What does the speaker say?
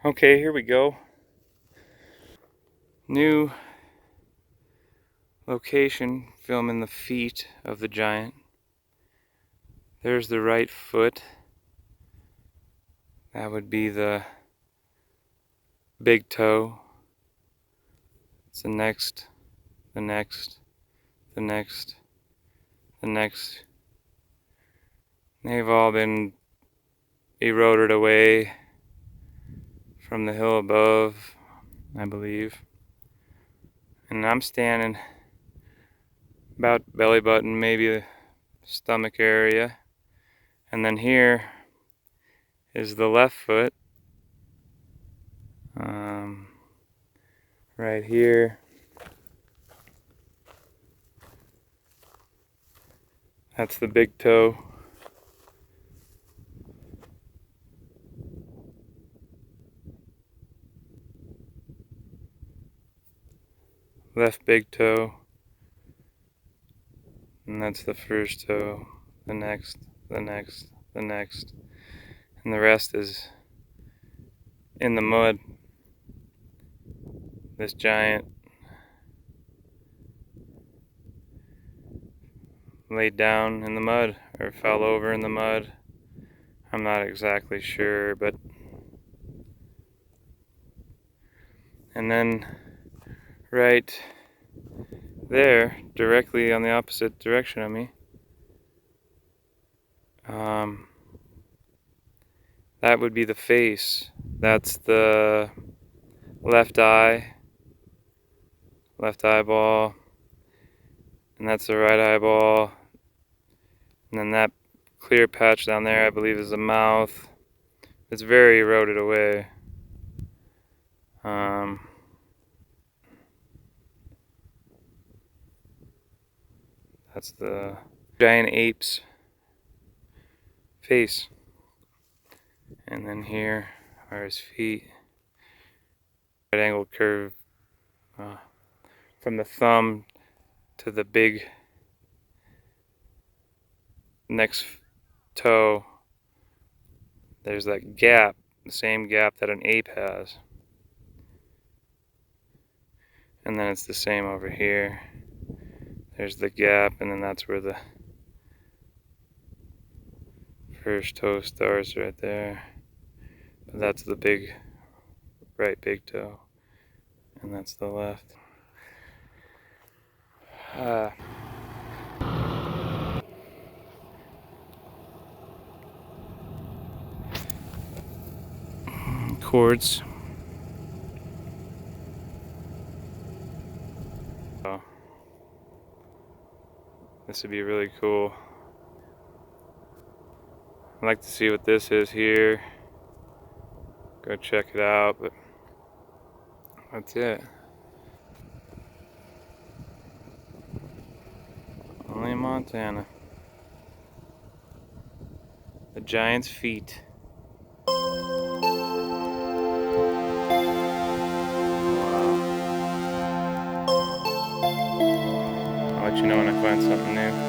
Okay, here we go. New location, filming the feet of the giant. There's the right foot. That would be the big toe. It's the next, the next, the next, the next. They've all been eroded away from the hill above, I believe. And I'm standing about belly button, maybe the stomach area. And then here is the left foot. Right here. That's the big toe. Left big toe. And that's the first toe. The next, the next, the next. And the rest is in the mud. This giant laid down in the mud or fell over in the mud. I'm not exactly sure, but and then right there, directly on the opposite direction of me, that would be the face. That's the left eye, left eyeball, and that's the right eyeball. And then that clear patch down there, I believe, is the mouth. It's very eroded away. That's the giant ape's face. And then here are his feet. Right angle curve from the thumb to the big next toe. There's that gap, the same gap that an ape has. And then it's the same over here. There's the gap, and then that's where the first toe starts right there. But that's the big, right big toe. And that's the left. Chords. Oh. This would be really cool. I'd like to see what this is here. Go check it out, but that's it. Only in Montana. The giant's feet. Wow. I'll let you know when I find something new.